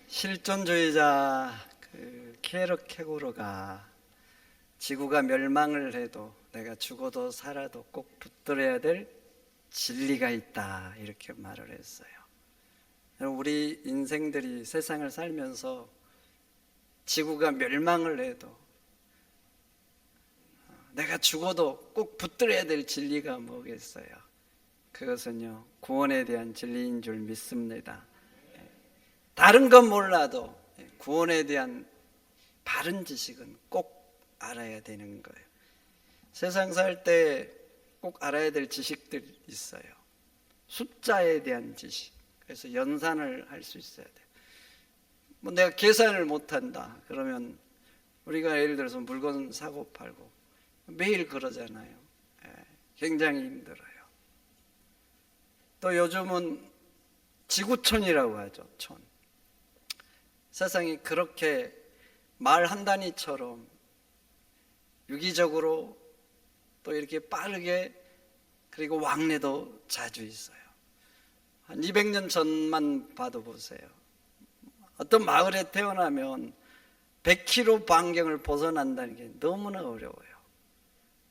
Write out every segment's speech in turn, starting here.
실존주의자 케르케고르가 지구가 멸망을 해도 내가 죽어도 살아도 꼭 붙들어야 될 진리가 있다, 이렇게 말을 했어요. 우리 인생들이 세상을 살면서 지구가 멸망을 해도 내가 죽어도 꼭 붙들어야 될 진리가 뭐겠어요? 그것은요, 구원에 대한 진리인 줄 믿습니다. 다른 건 몰라도 구원에 대한 바른 지식은 꼭 알아야 되는 거예요. 세상 살 때 꼭 알아야 될 지식들이 있어요. 숫자에 대한 지식. 그래서 연산을 할 수 있어야 돼요. 뭐 내가 계산을 못한다 그러면 우리가 예를 들어서 물건 사고 팔고 매일 그러잖아요. 굉장히 힘들어요. 또 요즘은 지구촌이라고 하죠. 촌. 세상이 그렇게 말 한 단위처럼 유기적으로 또 이렇게 빠르게, 그리고 왕래도 자주 있어요. 한 200년 전만 봐도 보세요. 어떤 마을에 태어나면 100km 반경을 벗어난다는 게 너무나 어려워요.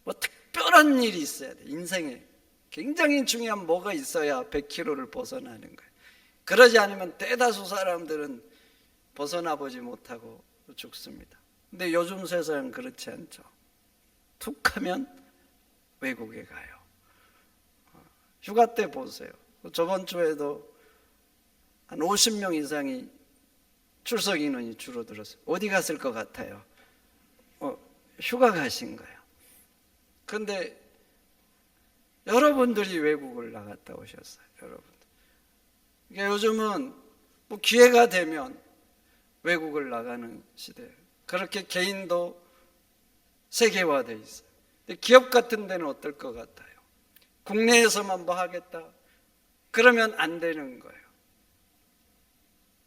뭐 특별한 일이 있어야 돼. 인생에 굉장히 중요한 뭐가 있어야 100km를 벗어나는 거예요. 그러지 않으면 대다수 사람들은 벗어나 보지 못하고 죽습니다. 근데 요즘 세상은 그렇지 않죠. 툭 하면 외국에 가요. 휴가 때 보세요. 저번 주에도 한 50명 이상이 출석 인원이 줄어들었어요. 어디 갔을 것 같아요? 휴가 가신 거예요. 그런데 여러분들이 외국을 나갔다 오셨어요. 여러분들. 그러니까 요즘은 뭐 기회가 되면 외국을 나가는 시대예요. 그렇게 개인도 세계화되어 있어요. 근데 기업 같은 데는 어떨 것 같아요? 국내에서만 뭐 하겠다 그러면 안 되는 거예요.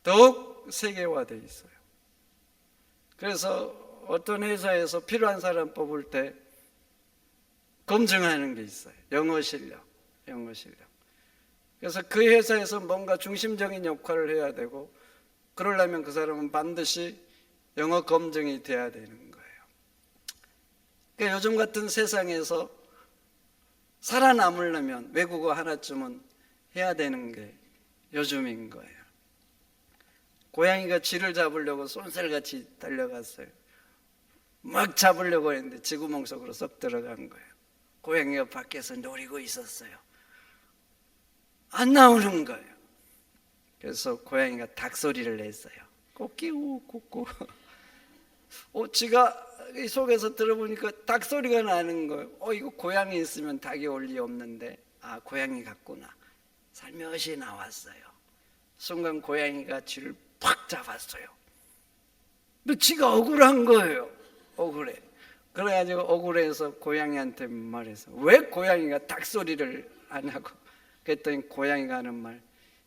더욱 세계화되어 있어요. 그래서 어떤 회사에서 필요한 사람 뽑을 때 검증하는 게 있어요. 영어 실력. 그래서 그 회사에서 뭔가 중심적인 역할을 해야 되고, 그러려면 그 사람은 반드시 영어 검증이 돼야 되는 거예요. 그러니까 요즘 같은 세상에서 살아남으려면 외국어 하나쯤은 해야 되는 게 요즘인 거예요. 고양이가 쥐를 잡으려고 쏜살같이 달려갔어요. 막 잡으려고 했는데 쥐구멍 속으로 쏙 들어간 거예요. 고양이가 밖에서 노리고 있었어요. 안 나오는 거예요. 그래서 고양이가 닭소리를 냈어요. 꼬끼우 꼬꼬. 쥐가 이 속에서 들어보니까 닭소리가 나는 거예요. 이거 고양이 있으면 닭이 올 리 없는데, 고양이 같구나. 살며시 나왔어요. 순간 고양이가 쥐를 팍 잡았어요. 근데 쥐가 억울한 거예요. 억울해. 그래가지고 억울해서 고양이한테 말해서, 왜 고양이가 닭소리를 안 하고? 그랬더니 고양이가 하는 말,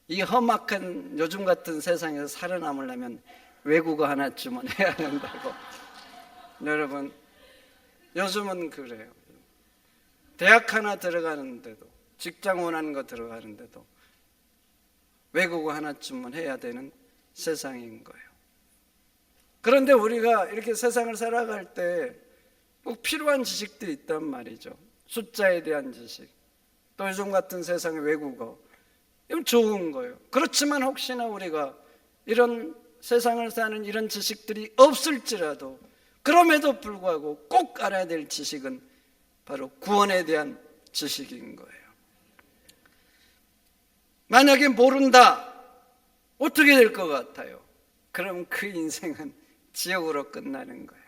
이 험악한 요즘 같은 세상에서 살아남으려면 외국어 하나쯤은 해야 된다고. 여러분, 요즘은 그래요. 대학 하나 들어가는데도, 직장 원하는 거 들어가는데도 외국어 하나쯤은 해야 되는 세상인 거예요. 그런데 우리가 이렇게 세상을 살아갈 때 꼭 필요한 지식들이 있단 말이죠. 숫자에 대한 지식, 또 요즘 같은 세상의 외국어, 이건 좋은 거예요. 그렇지만 혹시나 우리가 이런 세상을 사는 이런 지식들이 없을지라도, 그럼에도 불구하고 꼭 알아야 될 지식은 바로 구원에 대한 지식인 거예요. 만약에 모른다, 어떻게 될 것 같아요? 그럼 그 인생은 지옥으로 끝나는 거예요.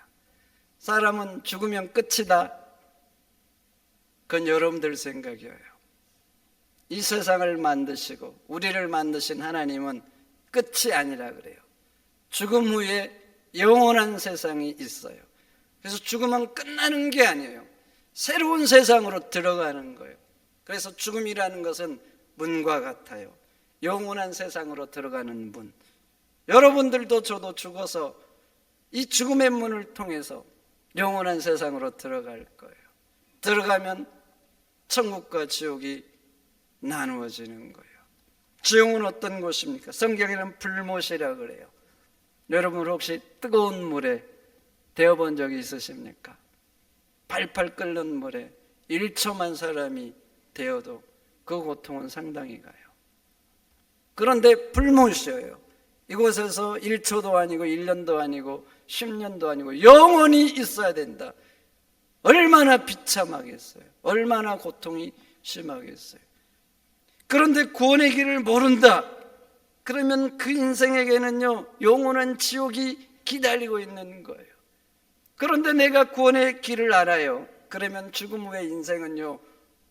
사람은 죽으면 끝이다. 그건 여러분들 생각이에요. 이 세상을 만드시고 우리를 만드신 하나님은 끝이 아니라 그래요. 죽음 후에 영원한 세상이 있어요. 그래서 죽으면 끝나는 게 아니에요. 새로운 세상으로 들어가는 거예요. 그래서 죽음이라는 것은 문과 같아요. 영원한 세상으로 들어가는 문. 여러분들도 저도 죽어서 이 죽음의 문을 통해서 영원한 세상으로 들어갈 거예요. 들어가면 천국과 지옥이 나누어지는 거예요. 지옥은 어떤 곳입니까? 성경에는 불못이라고 그래요. 여러분 혹시 뜨거운 물에 데워본 적이 있으십니까? 팔팔 끓는 물에 1초만 사람이 데워도 그 고통은 상당히 가요. 그런데 불못이에요. 이곳에서 1초도 아니고 1년도 아니고 10년도 아니고 영원히 있어야 된다. 얼마나 비참하겠어요. 얼마나 고통이 심하겠어요. 그런데 구원의 길을 모른다. 그러면 그 인생에게는요, 영원한 지옥이 기다리고 있는 거예요. 그런데 내가 구원의 길을 알아요. 그러면 죽음 후의 인생은요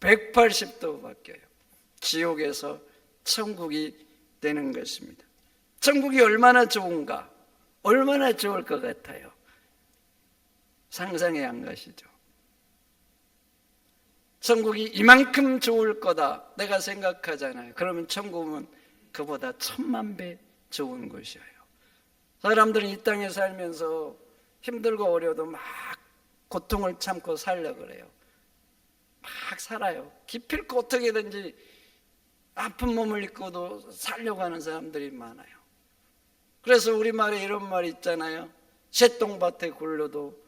180도 바뀌어요. 지옥에서 천국이 되는 것입니다. 천국이 얼마나 좋은가? 얼마나 좋을 것 같아요? 상상이 안 가시죠? 천국이 이만큼 좋을 거다 내가 생각하잖아요. 그러면 천국은 그보다 1000만 배 좋은 곳이에요. 사람들은 이 땅에 살면서 힘들고 어려워도 막 고통을 참고 살려고 그래요. 막 살아요. 기필코 어떻게든지 아픈 몸을 입고도 살려고 하는 사람들이 많아요. 그래서 우리말에 이런 말이 있잖아요. 새똥밭에 굴러도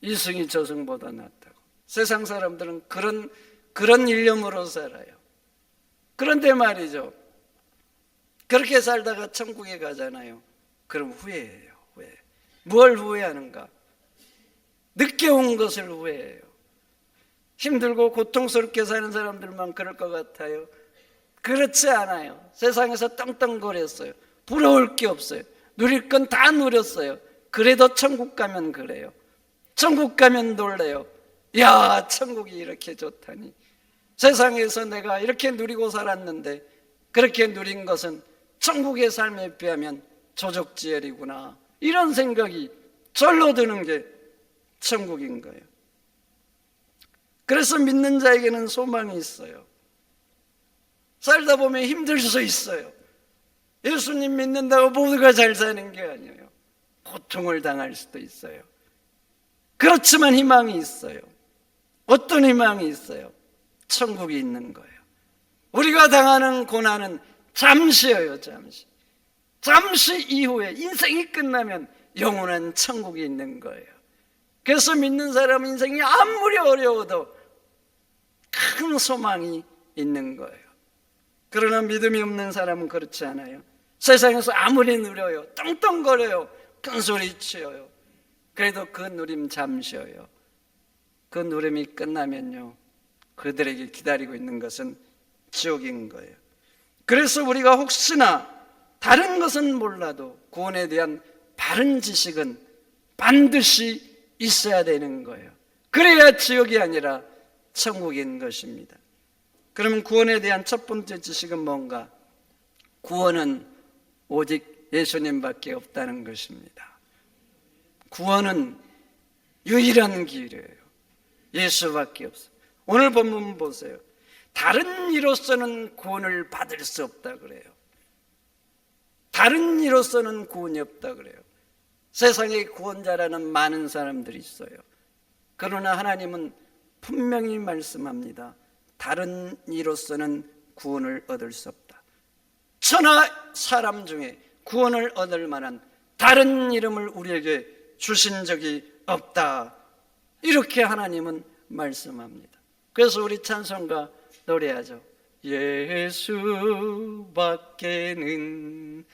이승이 저승보다 낫다고. 세상 사람들은 그런 일념으로 살아요. 그런데 말이죠, 그렇게 살다가 천국에 가잖아요. 그럼 후회해요. 후회. 뭘 후회하는가? 늦게 온 것을 후회해요. 힘들고 고통스럽게 사는 사람들만 그럴 것 같아요. 그렇지 않아요. 세상에서 떵떵거렸어요. 부러울 게 없어요. 누릴 건 다 누렸어요. 그래도 천국 가면 그래요. 천국 가면 놀래요. 야, 천국이 이렇게 좋다니. 세상에서 내가 이렇게 누리고 살았는데 그렇게 누린 것은 천국의 삶에 비하면 조족지혈이구나. 이런 생각이 절로 드는 게 천국인 거예요. 그래서 믿는 자에게는 소망이 있어요. 살다 보면 힘들 수 있어요. 예수님 믿는다고 모두가 잘 사는 게 아니에요. 고통을 당할 수도 있어요. 그렇지만 희망이 있어요. 어떤 희망이 있어요? 천국이 있는 거예요. 우리가 당하는 고난은 잠시예요. 잠시. 잠시 이후에 인생이 끝나면 영원한 천국이 있는 거예요. 그래서 믿는 사람은 인생이 아무리 어려워도 큰 소망이 있는 거예요. 그러나 믿음이 없는 사람은 그렇지 않아요. 세상에서 아무리 누려요, 떵떵거려요, 큰소리 치어요. 그래도 그 누림 잠시예요. 그 누림이 끝나면요, 그들에게 기다리고 있는 것은 지옥인 거예요. 그래서 우리가 혹시나 다른 것은 몰라도 구원에 대한 바른 지식은 반드시 있어야 되는 거예요. 그래야 지옥이 아니라 천국인 것입니다. 그러면 구원에 대한 첫 번째 지식은 뭔가? 구원은 오직 예수님밖에 없다는 것입니다. 구원은 유일한 길이에요. 예수밖에 없어요. 오늘 본문 보세요. 다른 이로서는 구원을 받을 수 없다 그래요. 다른 이로서는 구원이 없다 그래요. 세상에 구원자라는 많은 사람들이 있어요. 그러나 하나님은 분명히 말씀합니다. 다른 이로서는 구원을 얻을 수 없다. 천하 사람 중에 구원을 얻을 만한 다른 이름을 우리에게 주신 적이 없다. 이렇게 하나님은 말씀합니다. 그래서 우리 찬송가 노래하죠. 예수밖에는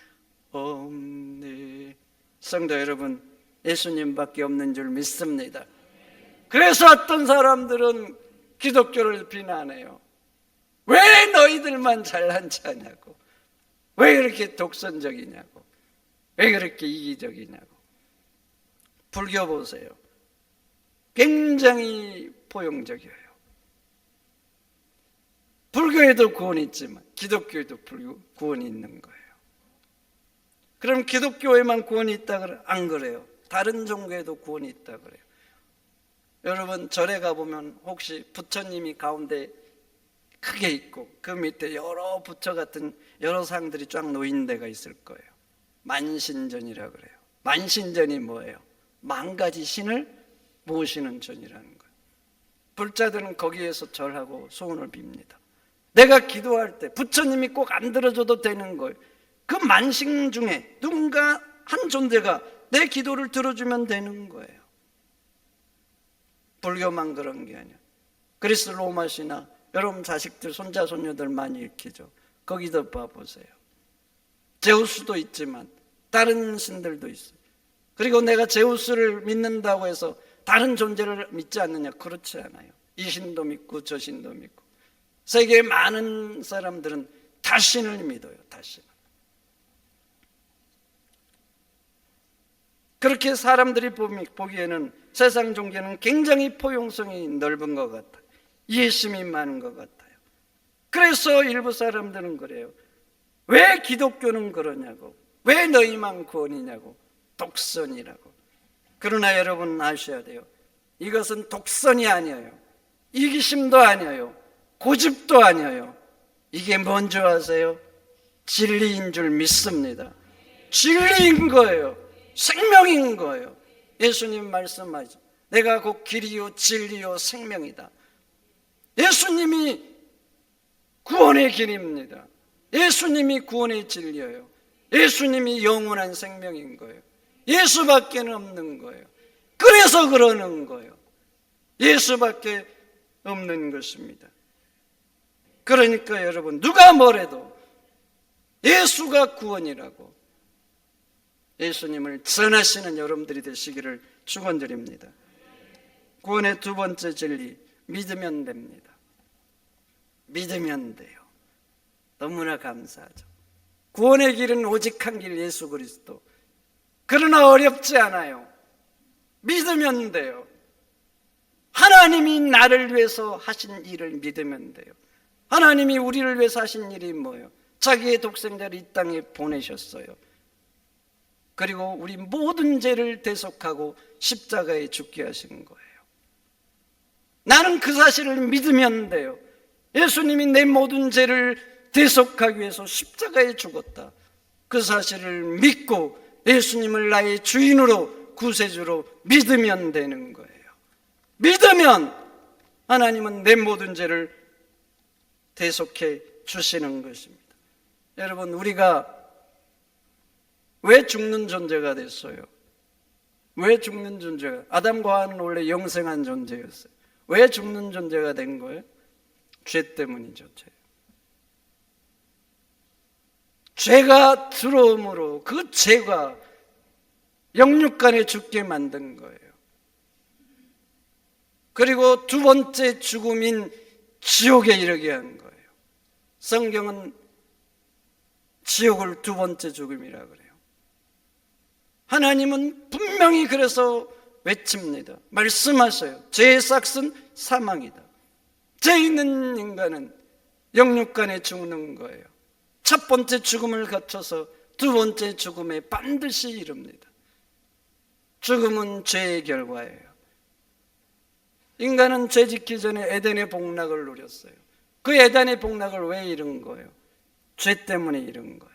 없네. 성도 여러분, 예수님밖에 없는 줄 믿습니다. 그래서 어떤 사람들은 기독교를 비난해요. 왜 너희들만 잘난 체하냐고, 왜 그렇게 독선적이냐고, 왜 그렇게 이기적이냐고. 불교 보세요. 굉장히 포용적이에요. 불교에도 구원이 있지만 기독교에도 구원이 있는 거예요. 그럼 기독교에만 구원이 있다 그래? 안 그래요. 다른 종교에도 구원이 있다 그래요. 여러분 절에 가보면 혹시 부처님이 가운데 크게 있고 그 밑에 여러 부처 같은 여러 상들이 쫙 놓인 데가 있을 거예요. 만신전이라 그래요. 만신전이 뭐예요? 만 가지 신을 모시는 전이라는 거예요. 불자들은 거기에서 절하고 소원을 빕니다. 내가 기도할 때 부처님이 꼭 안 들어줘도 되는 거예요. 그 만신 중에 누군가 한 존재가 내 기도를 들어주면 되는 거예요. 불교만 그런 게 아니야. 그리스 로마 신화, 여러분 자식들, 손자, 손녀들 많이 읽히죠. 거기도 봐보세요. 제우스도 있지만 다른 신들도 있어요. 그리고 내가 제우스를 믿는다고 해서 다른 존재를 믿지 않느냐? 그렇지 않아요. 이 신도 믿고 저 신도 믿고. 세계의 많은 사람들은 다 신을 믿어요. 다 신을. 그렇게 사람들이 보기에는 세상 종교는 굉장히 포용성이 넓은 것 같아요. 이해심이 많은 것 같아요. 그래서 일부 사람들은 그래요. 왜 기독교는 그러냐고, 왜 너희만 구원이냐고, 독선이라고. 그러나 여러분 아셔야 돼요. 이것은 독선이 아니에요. 이기심도 아니에요. 고집도 아니에요. 이게 뭔지 아세요? 진리인 줄 믿습니다. 진리인 거예요. 생명인 거예요. 예수님 말씀하죠. 내가 곧 길이요 진리요 생명이다. 예수님이 구원의 길입니다. 예수님이 구원의 진리예요. 예수님이 영원한 생명인 거예요. 예수밖에 없는 거예요. 그래서 그러는 거예요. 예수밖에 없는 것입니다. 그러니까 여러분, 누가 뭐래도 예수가 구원이라고 예수님을 전하시는 여러분들이 되시기를 축원드립니다. 구원의 두 번째 진리, 믿으면 됩니다. 믿으면 돼요. 너무나 감사하죠. 구원의 길은 오직 한 길, 예수 그리스도. 그러나 어렵지 않아요. 믿으면 돼요. 하나님이 나를 위해서 하신 일을 믿으면 돼요. 하나님이 우리를 위해서 하신 일이 뭐예요? 자기의 독생자를 이 땅에 보내셨어요. 그리고 우리 모든 죄를 대속하고 십자가에 죽게 하신 거예요. 나는 그 사실을 믿으면 돼요. 예수님이 내 모든 죄를 대속하기 위해서 십자가에 죽었다. 그 사실을 믿고 예수님을 나의 주인으로, 구세주로 믿으면 되는 거예요. 믿으면 하나님은 내 모든 죄를 대속해 주시는 것입니다. 여러분, 우리가 왜 죽는 존재가 됐어요? 왜 죽는 존재가? 아담과 하와는 원래 영생한 존재였어요. 왜 죽는 존재가 된 거예요? 죄 때문이죠. 죄가 들어옴으로 그 죄가 영육간에 죽게 만든 거예요. 그리고 두 번째 죽음인 지옥에 이르게 한 거예요. 성경은 지옥을 두 번째 죽음이라 그래요. 하나님은 분명히 그래서 외칩니다. 말씀하셔요. 죄의 삭은 사망이다. 죄 있는 인간은 영육간에 죽는 거예요. 첫 번째 죽음을 거쳐서 두 번째 죽음에 반드시 이릅니다. 죽음은 죄의 결과예요. 인간은 죄 짓기 전에 에덴의 복락을 누렸어요. 그 에덴의 복락을 왜 잃은 거예요? 죄 때문에 잃은 거예요.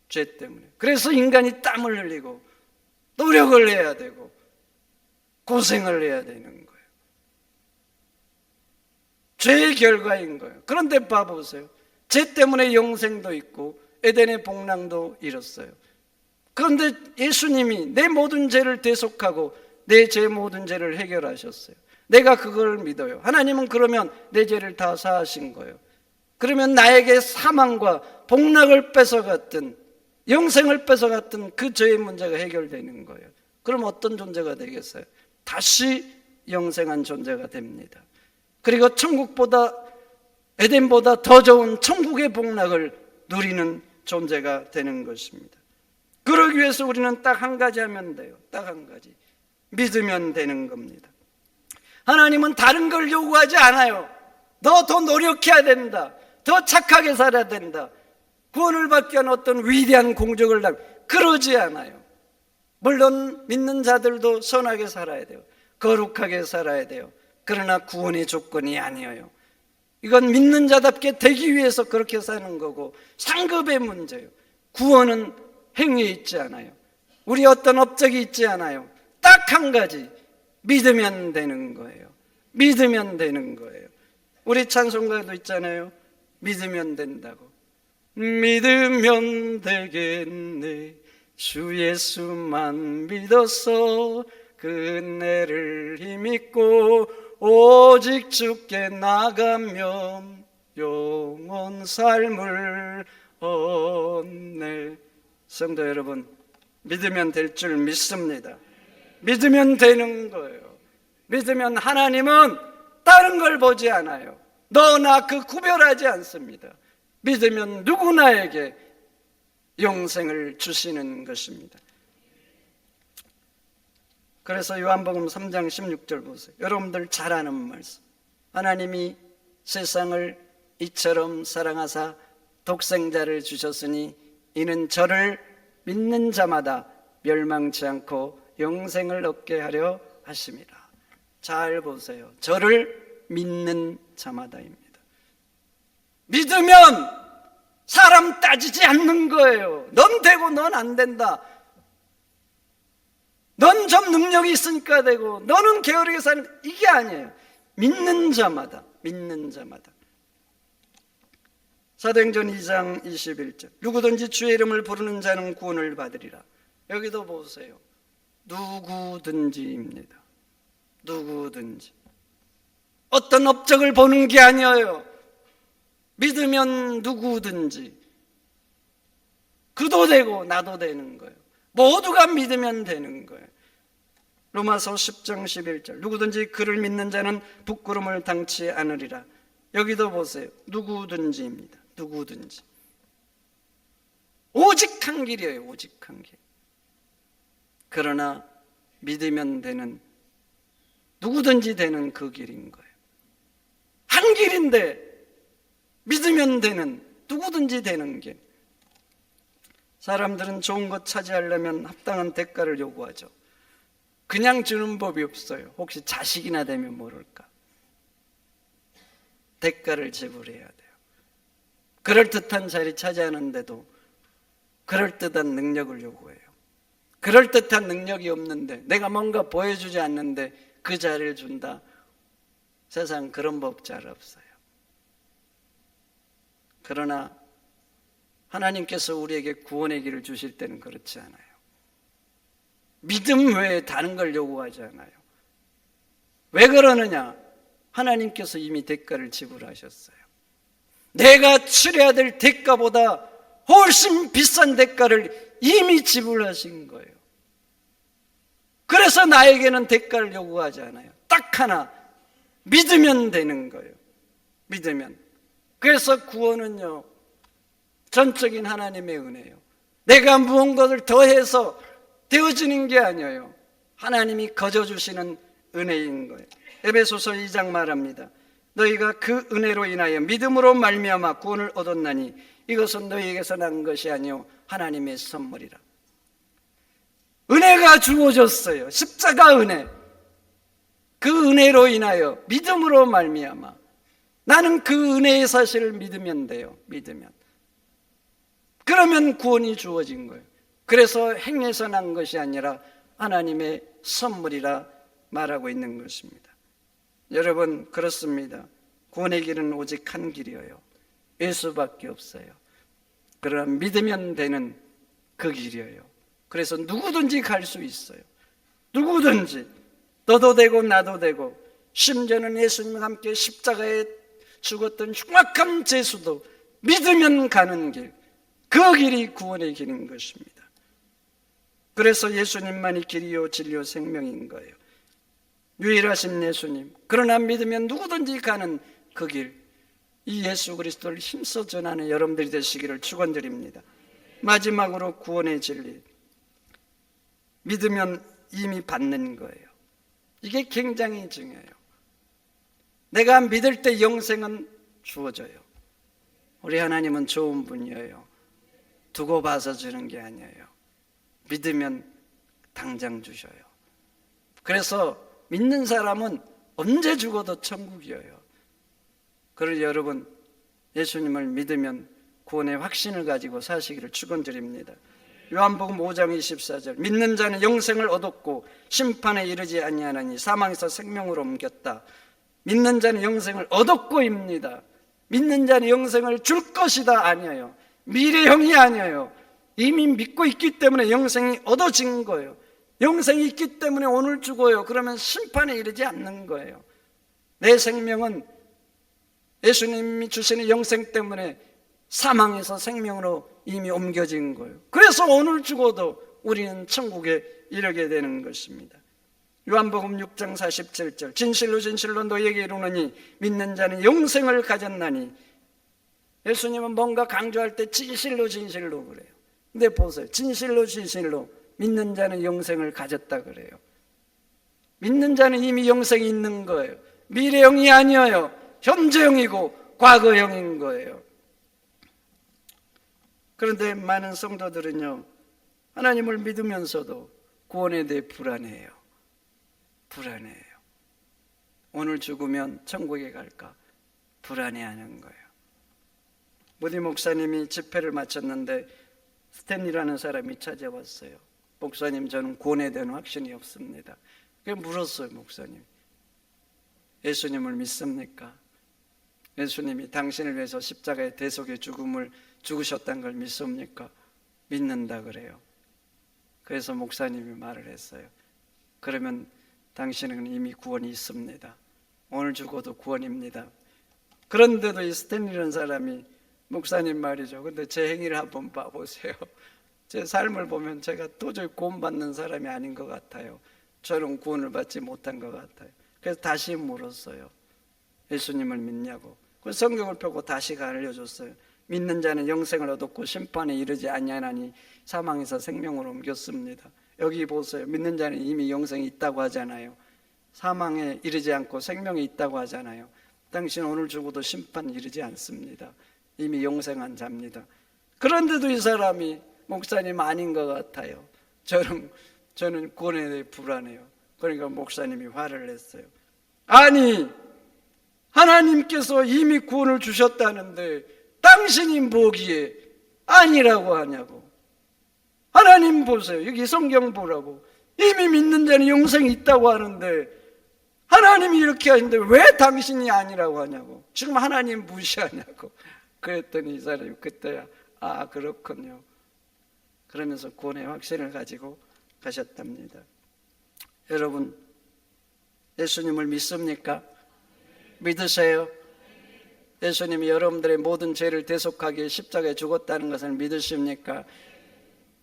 죄 때문에. 그래서 인간이 땀을 흘리고 노력을 해야 되고 고생을 해야 되는 거예요. 죄의 결과인 거예요. 그런데 봐보세요. 죄 때문에 영생도 있고 에덴의 복락도 잃었어요. 그런데 예수님이 내 모든 죄를 대속하고 내 죄 모든 죄를 해결하셨어요. 내가 그걸 믿어요. 하나님은 그러면 내 죄를 다 사하신 거예요. 그러면 나에게 사망과 복락을 뺏어갔던, 영생을 뺏어갔던 그 죄의 문제가 해결되는 거예요. 그럼 어떤 존재가 되겠어요? 다시 영생한 존재가 됩니다. 그리고 천국보다, 에덴보다 더 좋은 천국의 복락을 누리는 존재가 되는 것입니다. 그러기 위해서 우리는 딱 한 가지 하면 돼요. 딱 한 가지. 믿으면 되는 겁니다. 하나님은 다른 걸 요구하지 않아요. 너 더 노력해야 된다. 더 착하게 살아야 된다. 구원을 받기 위한 어떤 위대한 공적을 그러지 않아요. 물론 믿는 자들도 선하게 살아야 돼요. 거룩하게 살아야 돼요. 그러나 구원의 조건이 아니에요. 이건 믿는 자답게 되기 위해서 그렇게 사는 거고 상급의 문제예요. 구원은 행위에 있지 않아요. 우리 어떤 업적이 있지 않아요. 딱 한 가지, 믿으면 되는 거예요. 믿으면 되는 거예요. 우리 찬송가도 있잖아요. 믿으면 된다고. 믿으면 되겠네. 주 예수만 믿어서 그 은혜를 힘입고 오직 주께 나가면 영원 삶을 얻네. 성도 여러분, 믿으면 될 줄 믿습니다. 믿으면 되는 거예요. 믿으면 하나님은 다른 걸 보지 않아요. 너나 그 구별하지 않습니다. 믿으면 누구나에게 영생을 주시는 것입니다. 그래서 요한복음 3장 16절 보세요. 여러분들 잘 아는 말씀. 하나님이 세상을 이처럼 사랑하사 독생자를 주셨으니 이는 저를 믿는 자마다 멸망치 않고 영생을 얻게 하려 하심이라. 잘 보세요. 저를 믿는 자마다입니다. 믿으면 사람 따지지 않는 거예요. 넌 되고 넌 안 된다. 넌 좀 능력이 있으니까 되고 너는 게으르게 사는, 이게 아니에요. 믿는 자마다, 믿는 자마다. 사도행전 2장 21절 누구든지 주의 이름을 부르는 자는 구원을 받으리라. 여기도 보세요. 누구든지입니다. 누구든지. 어떤 업적을 보는 게 아니에요. 믿으면 누구든지 그도 되고 나도 되는 거예요. 모두가 믿으면 되는 거예요. 로마서 10장 11절 누구든지 그를 믿는 자는 부끄러움을 당치 않으리라. 여기도 보세요. 누구든지입니다. 누구든지. 오직 한 길이에요. 오직 한 길. 그러나 믿으면 되는, 누구든지 되는 그 길인 거예요. 한 길인데 믿으면 되는, 누구든지 되는 길. 사람들은 좋은 것 차지하려면 합당한 대가를 요구하죠. 그냥 주는 법이 없어요. 혹시 자식이나 되면 모를까. 대가를 지불해야 돼요. 그럴듯한 자리 차지하는데도 그럴듯한 능력을 요구해요. 그럴듯한 능력이 없는데, 내가 뭔가 보여주지 않는데 그 자리를 준다. 세상 그런 법 잘 없어요. 그러나 하나님께서 우리에게 구원의 길을 주실 때는 그렇지 않아요. 믿음 외에 다른 걸 요구하지 않아요. 왜 그러느냐? 하나님께서 이미 대가를 지불하셨어요. 내가 치러야 될 대가보다 훨씬 비싼 대가를 이미 지불하신 거예요. 그래서 나에게는 대가를 요구하지 않아요. 딱 하나, 믿으면 되는 거예요. 믿으면. 그래서 구원은요, 전적인 하나님의 은혜예요. 내가 무언가를 더해서 되어지는 게 아니에요. 하나님이 거저 주시는 은혜인 거예요. 에베소서 2장 말합니다. 너희가 그 은혜로 인하여 믿음으로 말미암아 구원을 얻었나니 이것은 너희에게서 난 것이 아니요 하나님의 선물이라. 은혜가 주어졌어요. 십자가 은혜. 그 은혜로 인하여 믿음으로 말미암아. 나는 그 은혜의 사실을 믿으면 돼요. 믿으면. 그러면 구원이 주어진 거예요. 그래서 행해서 난 것이 아니라 하나님의 선물이라 말하고 있는 것입니다. 여러분, 그렇습니다. 구원의 길은 오직 한 길이에요. 예수밖에 없어요. 그러나 믿으면 되는 그 길이에요. 그래서 누구든지 갈 수 있어요. 누구든지. 너도 되고 나도 되고, 심지어는 예수님과 함께 십자가에 죽었던 흉악한 죄수도 믿으면 가는 길, 그 길이 구원의 길인 것입니다. 그래서 예수님만이 길이요 진리요 생명인 거예요. 유일하신 예수님. 그러나 믿으면 누구든지 가는 그 길, 이 예수 그리스도를 힘써 전하는 여러분들이 되시기를 축원드립니다. 마지막으로 구원의 진리. 믿으면 이미 받는 거예요. 이게 굉장히 중요해요. 내가 믿을 때 영생은 주어져요. 우리 하나님은 좋은 분이에요. 두고 봐서 주는 게 아니에요. 믿으면 당장 주셔요. 그래서 믿는 사람은 언제 죽어도 천국이에요. 그러니 여러분, 예수님을 믿으면 구원의 확신을 가지고 사시기를 축원드립니다. 요한복음 5장 24절 믿는 자는 영생을 얻었고 심판에 이르지 아니하나니 사망에서 생명으로 옮겼다. 믿는 자는 영생을 얻었고입니다. 믿는 자는 영생을 줄 것이다 아니에요. 미래형이 아니에요. 이미 믿고 있기 때문에 영생이 얻어진 거예요. 영생이 있기 때문에 오늘 죽어요. 그러면 심판에 이르지 않는 거예요. 내 생명은 예수님이 주시는 영생 때문에 사망에서 생명으로 이미 옮겨진 거예요. 그래서 오늘 죽어도 우리는 천국에 이르게 되는 것입니다. 요한복음 6장 47절 진실로 진실로 너희에게 이르노니 믿는 자는 영생을 가졌나니. 예수님은 뭔가 강조할 때 진실로 진실로 그래요. 근데 보세요. 진실로 진실로 믿는 자는 영생을 가졌다 그래요. 믿는 자는 이미 영생이 있는 거예요. 미래형이 아니에요. 현재형이고 과거형인 거예요. 그런데 많은 성도들은요, 하나님을 믿으면서도 구원에 대해 불안해요. 불안해요. 오늘 죽으면 천국에 갈까 불안해하는 거예요. 모디 목사님이 집회를 마쳤는데 스탠리라는 사람이 찾아왔어요. 목사님, 저는 구원에 대한 확신이 없습니다. 그래서 물었어요. 목사님, 예수님을 믿습니까? 예수님이 당신을 위해서 십자가의 대속의 죽음을 죽으셨다는 걸 믿습니까? 믿는다 그래요. 그래서 목사님이 말을 했어요. 그러면 당신은 이미 구원이 있습니다. 오늘 죽어도 구원입니다. 그런데도 이 스탠리라는 사람이, 목사님 말이죠, 근데 제 행위를 한번 봐보세요. 제 삶을 보면 제가 도저히 구원받는 사람이 아닌 것 같아요. 저는 구원을 받지 못한 것 같아요. 그래서 다시 물었어요. 예수님을 믿냐고. 그 성경을 펴고 다시 알려줬어요. 믿는 자는 영생을 얻었고 심판에 이르지 아니하나니 사망에서 생명으로 옮겼습니다. 여기 보세요. 믿는 자는 이미 영생이 있다고 하잖아요. 사망에 이르지 않고 생명이 있다고 하잖아요. 당신 오늘 죽어도 심판에 이르지 않습니다. 이미 영생한 자입니다. 그런데도 이 사람이 목사님 아닌 것 같아요. 저는 구원에 대해 불안해요. 그러니까 목사님이 화를 냈어요. 아니, 하나님께서 이미 구원을 주셨다는데 당신이 뭐기에 아니라고 하냐고. 하나님 보세요. 여기 성경 보라고. 이미 믿는 자는 영생이 있다고 하는데 하나님이 이렇게 하는데 왜 당신이 아니라고 하냐고. 지금 하나님 무시하냐고. 그랬더니 이 사람이 그때야, 아, 그렇군요. 그러면서 구원의 확신을 가지고 가셨답니다. 여러분, 예수님을 믿습니까? 믿으세요? 예수님이 여러분들의 모든 죄를 대속하기 위해 십자가에 죽었다는 것을 믿으십니까?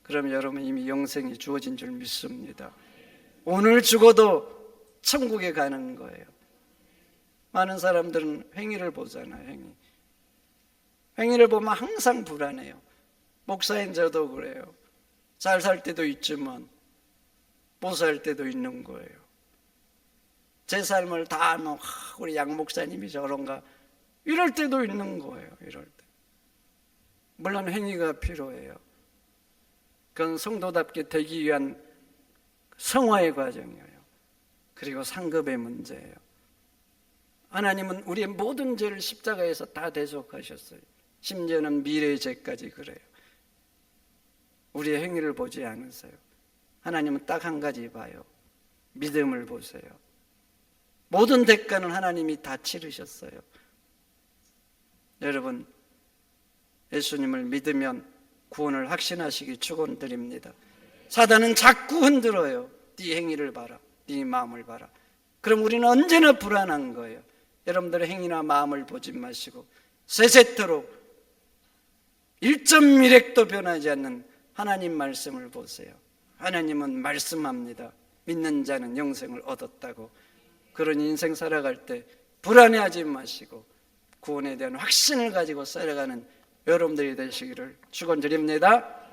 그럼 여러분 이미 영생이 주어진 줄 믿습니다. 오늘 죽어도 천국에 가는 거예요. 많은 사람들은 행위를 보잖아요. 행위를 보면 항상 불안해요. 목사인 저도 그래요. 잘 살 때도 있지만 못 살 때도 있는 거예요. 제 삶을 다 우리 양 목사님이 저런가 이럴 때도 있는 거예요. 이럴 때. 물론 행위가 필요해요. 그건 성도답게 되기 위한 성화의 과정이에요. 그리고 상급의 문제예요. 하나님은 우리의 모든 죄를 십자가에서 다 대속하셨어요. 심지어는 미래의 죄까지 그래요. 우리의 행위를 보지 않으세요. 하나님은 딱 한 가지 봐요. 믿음을 보세요. 모든 대가는 하나님이 다 치르셨어요. 여러분, 예수님을 믿으면 구원을 확신하시기 축원드립니다. 사단은 자꾸 흔들어요. 네 행위를 봐라. 네 마음을 봐라. 그럼 우리는 언제나 불안한 거예요. 여러분들의 행위나 마음을 보지 마시고 세세토록 1.1획도 변하지 않는 하나님 말씀을 보세요. 하나님은 말씀합니다. 믿는 자는 영생을 얻었다고. 그런 인생 살아갈 때 불안해하지 마시고 구원에 대한 확신을 가지고 살아가는 여러분들이 되시기를 축원드립니다.